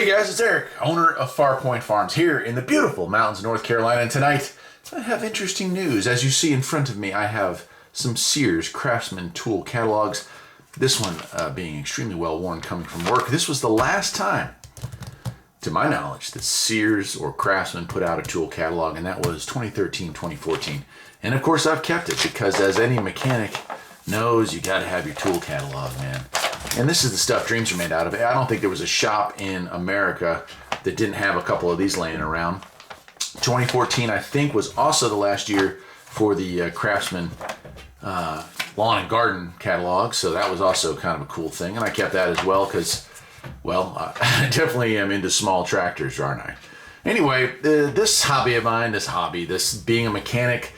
Hey guys, it's Eric, owner of Farpoint Farms here in the beautiful mountains of North Carolina. And tonight, I have interesting news. As you see in front of me, I have some Sears Craftsman tool catalogs. This one being extremely well worn coming from work. This was the last time, to my knowledge, that Sears or Craftsman put out a tool catalog, and that was 2013, 2014. And of course, I've kept it because as any mechanic knows, you gotta have your tool catalog, man. And this is the stuff dreams are made out of. I don't think there was a shop in America that didn't have a couple of these laying around. 2014, I think, was also the last year for the Craftsman lawn and garden catalog. So that was also kind of a cool thing. And I kept that as well because, well, I definitely am into small tractors, aren't I? Anyway, this hobby of mine, this being a mechanic,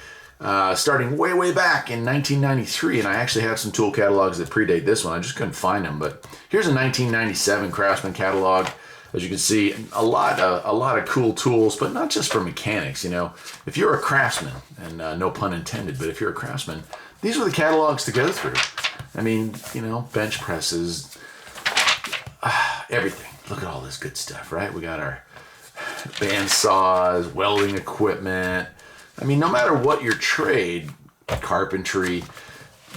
starting way back in 1993, and I actually have some tool catalogs that predate this one. I just couldn't find them, but here's a 1997 Craftsman catalog. As you can see, a lot of cool tools, but not just for mechanics. You know, if you're a craftsman, and no pun intended, but if you're a craftsman, these were the catalogs to go through. I mean, you know, bench presses, everything. Look at all this good stuff, right? We got our band saws, welding equipment. I mean, no matter what your trade, carpentry,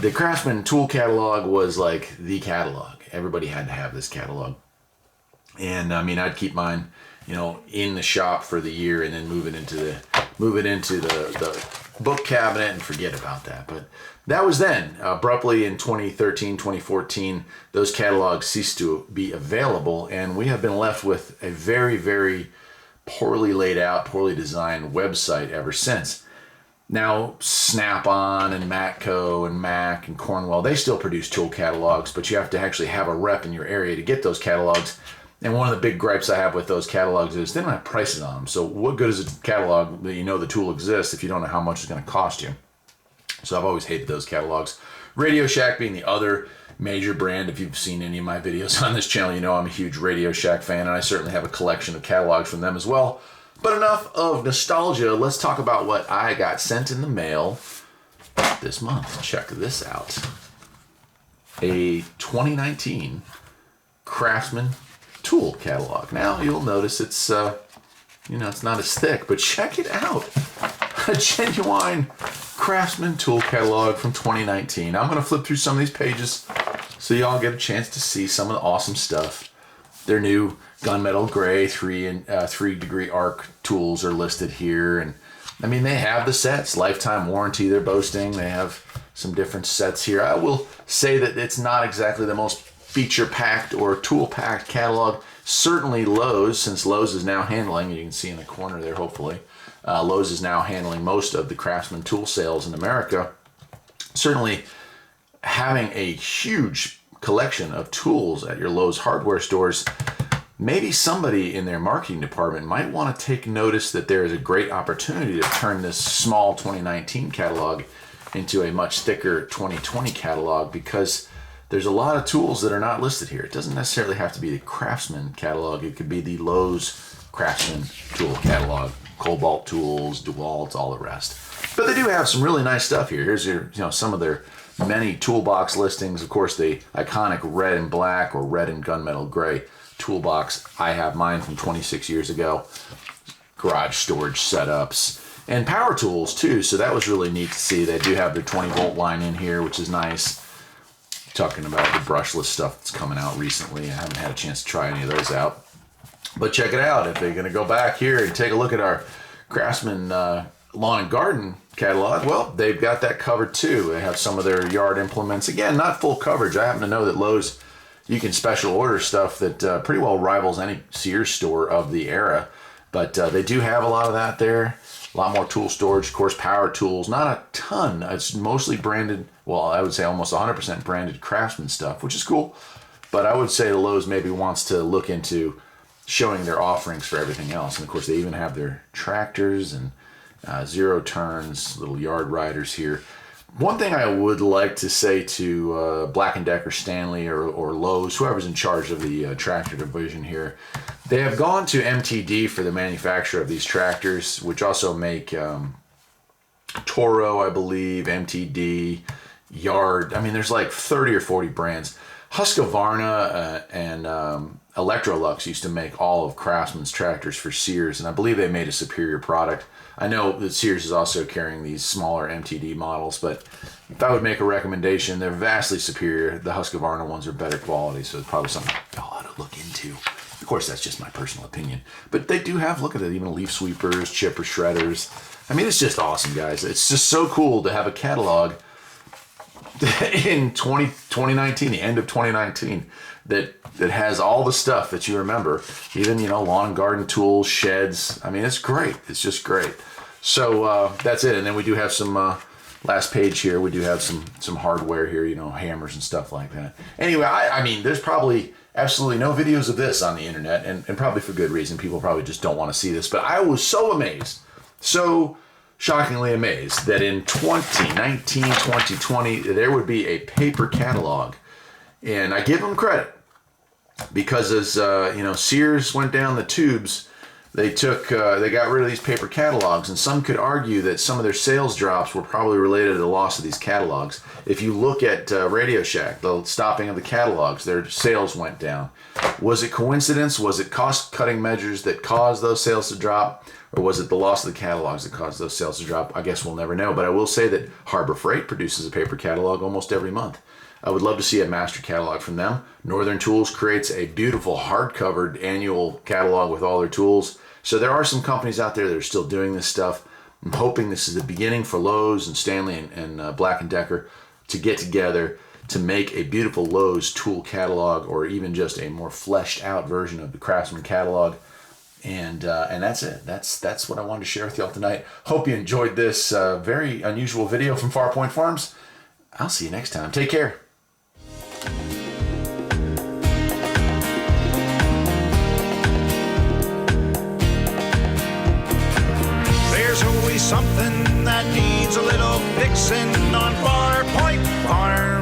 the Craftsman tool catalog was like the catalog. Everybody had to have this catalog. And I mean, I'd keep mine, you know, in the shop for the year and then move it into the book cabinet and forget about that. But that was then. Abruptly in 2013, 2014, those catalogs ceased to be available, and we have been left with a very poorly laid out, poorly designed website ever since. Now, Snap-on and Matco and Mac and Cornwell, they still produce tool catalogs, but you have to actually have a rep in your area to get those catalogs. And one of the big gripes I have with those catalogs is they don't have prices on them. So what good is a catalog that you know the tool exists if you don't know how much it's going to cost you? So I've always hated those catalogs. Radio Shack being the other major brand. If you've seen any of my videos on this channel, you know I'm a huge Radio Shack fan, and I certainly have a collection of catalogs from them as well. But enough of nostalgia. Let's talk about what I got sent in the mail this month. Check this out. A 2019 Craftsman tool catalog. Now you'll notice it's you know, it's not as thick, but check it out. A genuine Craftsman tool catalog from 2019. I'm going to flip through some of these pages so y'all get a chance to see some of the awesome stuff. Their new gunmetal gray 3-degree arc tools are listed here, and I mean, they have the sets, lifetime warranty they're boasting. They have some different sets here. I will say that it's not exactly the most feature-packed or tool-packed catalog. Certainly Lowes, since Lowes is now handling, you can see in the corner there hopefully, Lowes is now handling most of the Craftsman tool sales in America. Certainly having a huge collection of tools at your Lowe's hardware stores, maybe somebody in their marketing department might want to take notice that there is a great opportunity to turn this small 2019 catalog into a much thicker 2020 catalog, because there's a lot of tools that are not listed here. It doesn't necessarily have to be the Craftsman catalog. It could be the Lowe's Craftsman tool catalog. Cobalt tools, DeWalt, all the rest. But they do have some really nice stuff here. Here's your, you know, some of their many toolbox listings. Of course, the iconic red and black or red and gunmetal gray toolbox. I have mine from 26 years ago. Garage storage setups and power tools too. So that was really neat to see. They do have their 20-volt line in here, which is nice. Talking about the brushless stuff that's coming out recently. I haven't had a chance to try any of those out. But check it out. If they're going to go back here and take a look at our Craftsman lawn and garden catalog, well, they've got that covered too. They have some of their yard implements. Again, not full coverage. I happen to know that Lowe's, you can special order stuff that pretty well rivals any Sears store of the era. But they do have a lot of that there. A lot more tool storage. Of course, power tools. Not a ton. It's mostly branded, well, I would say almost 100% branded Craftsman stuff, which is cool. But I would say Lowe's maybe wants to look into showing their offerings for everything else. And of course, they even have their tractors and zero turns, little yard riders here. One thing I would like to say to Black & Decker, Stanley, or Lowe's, whoever's in charge of the tractor division here, they have gone to MTD for the manufacture of these tractors, which also make Toro, I believe, MTD, Yard. I mean, there's like 30 or 40 brands. Husqvarna and Electrolux used to make all of Craftsman's tractors for Sears, and I believe they made a superior product. I know that Sears is also carrying these smaller MTD models, but if I would make a recommendation, they're vastly superior. The Husqvarna ones are better quality, so it's probably something y'all ought to look into. Of course, that's just my personal opinion. But they do have, look at it, even leaf sweepers, chipper shredders. I mean, it's just awesome, guys. It's just so cool to have a catalog in 2019, the end of 2019, that has all the stuff that you remember, even, you know, lawn and garden tools, sheds. I mean, it's great. It's just great. So that's it. And then we do have some, last page here, we do have some hardware here, you know, hammers and stuff like that. Anyway, I mean, there's probably absolutely no videos of this on the internet, and probably for good reason. People probably just don't want to see this. But I was so amazed, so shockingly amazed, that in 2019, 2020, there would be a paper catalog. And I give them credit, because as you know, Sears went down the tubes, they got rid of these paper catalogs, and some could argue that some of their sales drops were probably related to the loss of these catalogs. If you look at Radio Shack, the stopping of the catalogs, their sales went down. Was it coincidence? Was it cost-cutting measures that caused those sales to drop? Or was it the loss of the catalogs that caused those sales to drop? I guess we'll never know. But I will say that Harbor Freight produces a paper catalog almost every month. I would love to see a master catalog from them. Northern Tools creates a beautiful hard-covered annual catalog with all their tools. So there are some companies out there that are still doing this stuff. I'm hoping this is the beginning for Lowe's and Stanley and Black & Decker to get together to make a beautiful Lowe's tool catalog, or even just a more fleshed out version of the Craftsman catalog. And that's it. That's what I wanted to share with y'all tonight. Hope you enjoyed this very unusual video from Farpoint Farms. I'll see you next time. Take care. There's always something that needs a little fixing on Farpoint Farms.